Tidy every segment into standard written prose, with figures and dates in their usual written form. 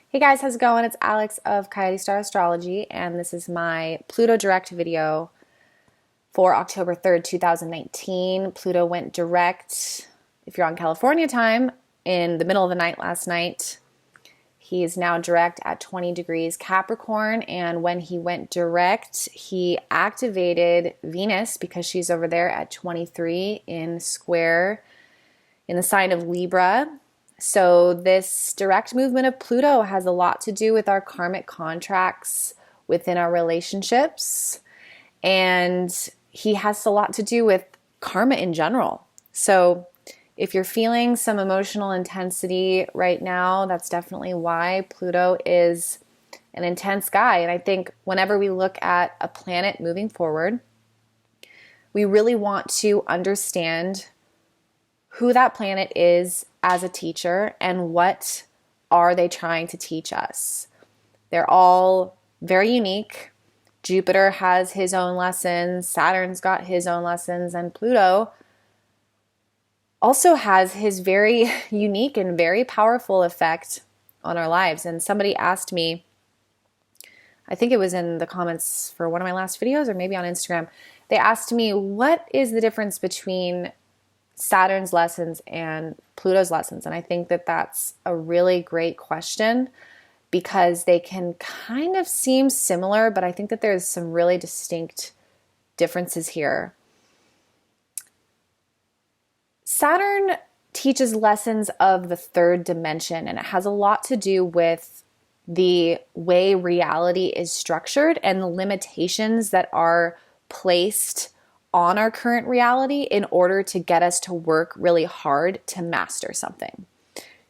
Hey guys, how's it going? It's Alex of Coyote Star Astrology, and this is my Pluto direct video for October 3rd, 2019. Pluto went direct, if you're on California time, in the middle of the night last night. He is now direct at 20 degrees Capricorn, and when he went direct, he activated Venus because she's over there at 23 in square in the sign of Libra. So this direct movement of Pluto has a lot to do with our karmic contracts within our relationships. And he has a lot to do with karma in general. So if you're feeling some emotional intensity right now, that's definitely why. Pluto is an intense guy. And I think whenever we look at a planet moving forward, we really want to understand who that planet is as a teacher and what are they trying to teach us. They're all very unique. Jupiter has his own lessons, Saturn's got his own lessons, and Pluto also has his very unique and very powerful effect on our lives. And somebody asked me, I think it was in the comments for one of my last videos or maybe on Instagram, they asked me, what is the difference between Saturn's lessons and Pluto's lessons? And I think that that's a really great question because they can kind of seem similar, but I think that there's some really distinct differences here. Saturn teaches lessons of the third dimension, and it has a lot to do with the way reality is structured and the limitations that are placed on our current reality in order to get us to work really hard to master something.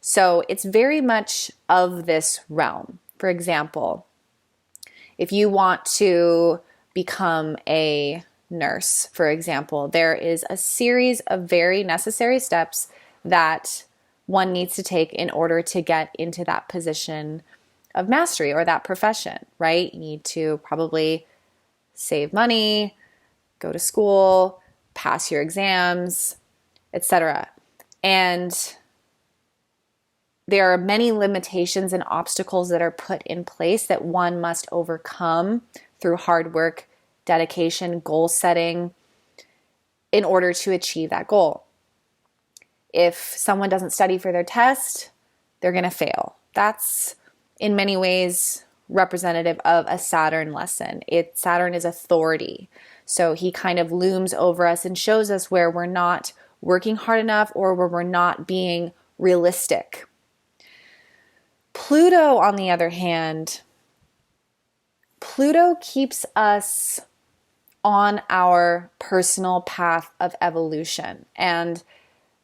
So it's very much of this realm. For example, if you want to become a nurse, for example, there is a series of very necessary steps that one needs to take in order to get into that position of mastery or that profession, right? You need to probably save money, go to school, pass your exams, etc. And there are many limitations and obstacles that are put in place that one must overcome through hard work, dedication, goal setting in order to achieve that goal. If someone doesn't study for their test, they're going to fail. That's in many ways representative of a Saturn lesson. Saturn is authority. So he kind of looms over us and shows us where we're not working hard enough or where we're not being realistic. Pluto, on the other hand, Pluto keeps us on our personal path of evolution. And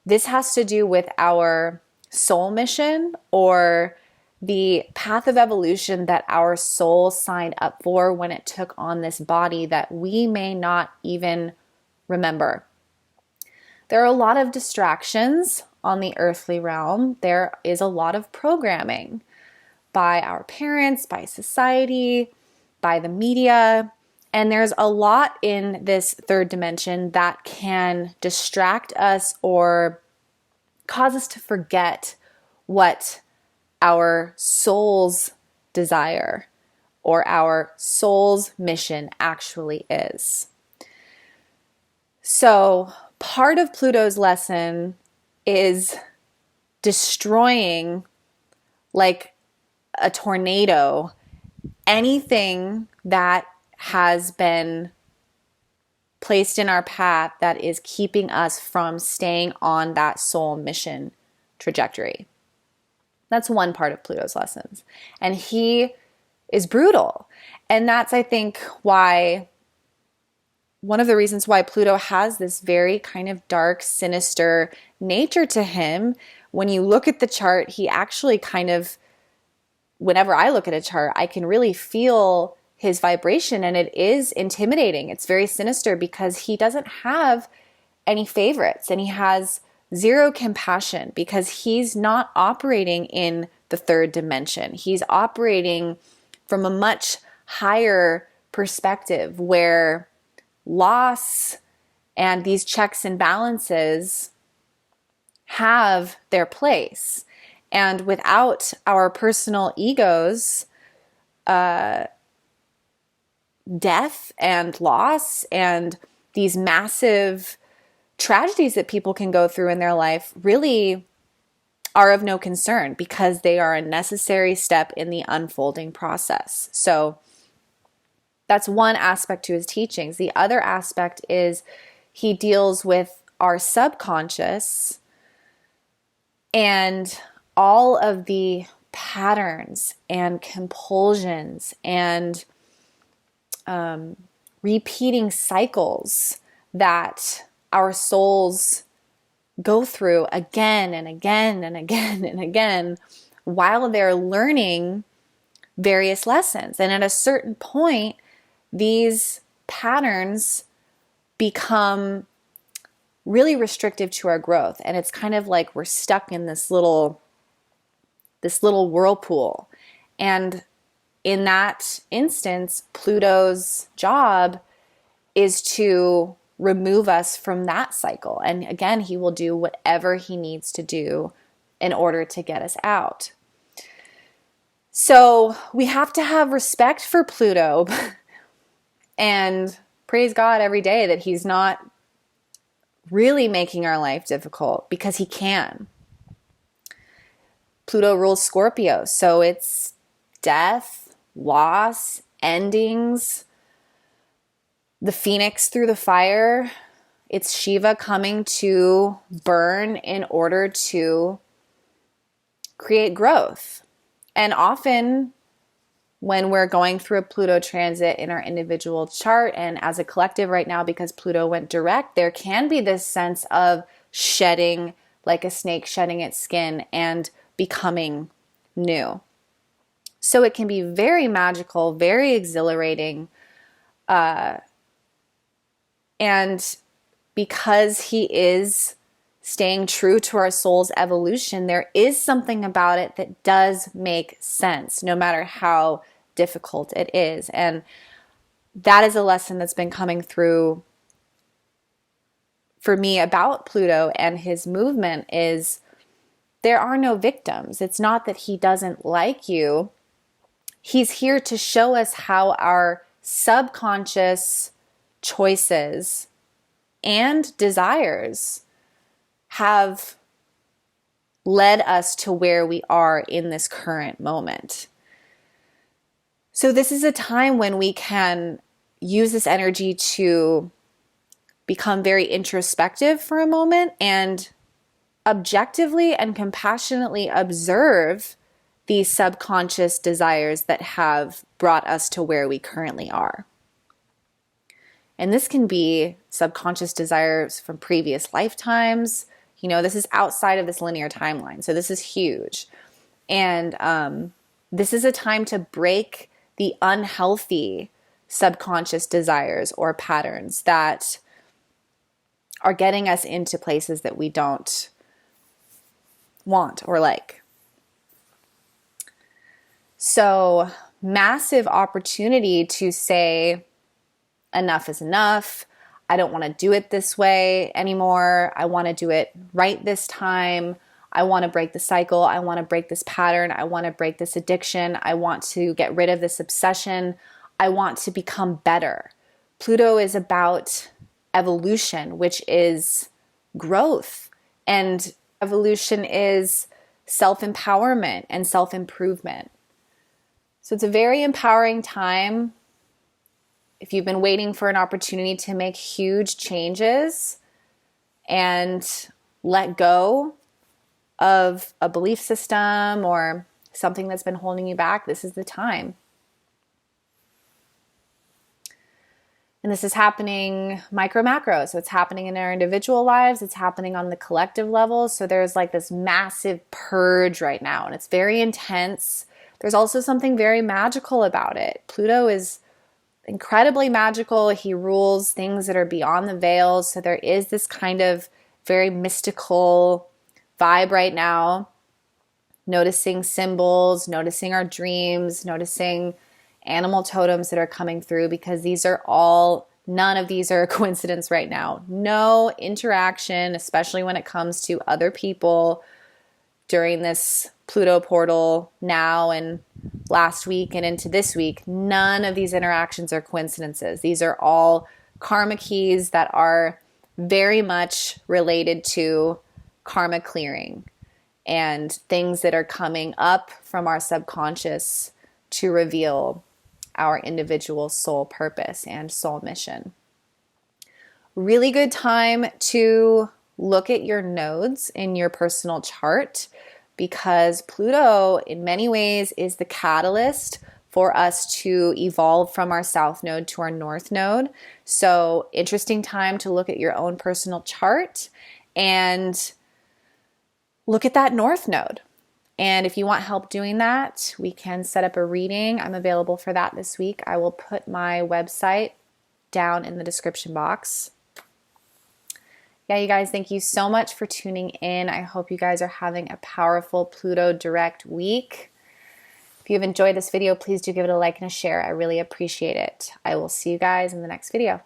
this has to do with our soul mission or the path of evolution that our soul signed up for when it took on this body that we may not even remember. There are a lot of distractions on the earthly realm. There is a lot of programming by our parents, by society, by the media, and there's a lot in this third dimension that can distract us or cause us to forget what our soul's desire or our soul's mission actually is. So part of Pluto's lesson is destroying, like a tornado, anything that has been placed in our path that is keeping us from staying on that soul mission trajectory. That's one part of Pluto's lessons. And he is brutal. And that's, I think, why one of the reasons why Pluto has this very kind of dark, sinister nature to him. When you look at the chart, he actually kind of, whenever I look at a chart, I can really feel his vibration, and it is intimidating. It's very sinister because he doesn't have any favorites and he has zero compassion because he's not operating in the third dimension. He's operating from a much higher perspective where loss and these checks and balances have their place. And without our personal egos, death and loss and these massive tragedies that people can go through in their life really are of no concern, because they are a necessary step in the unfolding process. So that's one aspect to his teachings. The other aspect is he deals with our subconscious and all of the patterns and compulsions and repeating cycles that our souls go through again and again and again and again while they're learning various lessons. And at a certain point, these patterns become really restrictive to our growth. And it's kind of like we're stuck in this little whirlpool. And in that instance, Pluto's job is to remove us from that cycle. And again, he will do whatever he needs to do in order to get us out. So we have to have respect for Pluto and praise God every day that he's not really making our life difficult, because he can. Pluto rules Scorpio, so it's death, loss, endings, the phoenix through the fire. It's Shiva coming to burn in order to create growth. And often when we're going through a Pluto transit in our individual chart, and as a collective right now, because Pluto went direct, there can be this sense of shedding, like a snake shedding its skin and becoming new. So it can be very magical, very exhilarating, and because he is staying true to our soul's evolution, there is something about it that does make sense, no matter how difficult it is. And that is a lesson that's been coming through for me about Pluto and his movement is there are no victims. It's not that he doesn't like you. He's here to show us how our subconscious choices and desires have led us to where we are in this current moment. So this is a time when we can use this energy to become very introspective for a moment and objectively and compassionately observe these subconscious desires that have brought us to where we currently are. And this can be subconscious desires from previous lifetimes. You know, this is outside of this linear timeline. So this is huge. And this is a time to break the unhealthy subconscious desires or patterns that are getting us into places that we don't want or like. So, massive opportunity to say, enough is enough. I don't want to do it this way anymore. I want to do it right this time. I want to break the cycle. I want to break this pattern. I want to break this addiction. I want to get rid of this obsession. I want to become better. Pluto is about evolution, which is growth. And evolution is self-empowerment and self-improvement. So it's a very empowering time. If you've been waiting for an opportunity to make huge changes and let go of a belief system or something that's been holding you back, this is the time. And this is happening micro macro. So it's happening in our individual lives. It's happening on the collective level. So there's like this massive purge right now, and it's very intense. There's also something very magical about it. Pluto is incredibly magical. He rules things that are beyond the veil. So there is this kind of very mystical vibe right now. Noticing symbols, noticing our dreams, noticing animal totems that are coming through, because these are all, none of these are a coincidence right now. No interaction, especially when it comes to other people during this Pluto portal now and last week and into this week, none of these interactions are coincidences. These are all karma keys that are very much related to karma clearing and things that are coming up from our subconscious to reveal our individual soul purpose and soul mission. Really good time to look at your nodes in your personal chart, because Pluto in many ways is the catalyst for us to evolve from our south node to our north node. So interesting time to look at your own personal chart and look at that north node. And if you want help doing that, we can set up a reading. I'm available for that this week. I will put my website down in the description box. Yeah, you guys, thank you so much for tuning in. I hope you guys are having a powerful Pluto direct week. If you've enjoyed this video, please do give it a like and a share. I really appreciate it. I will see you guys in the next video.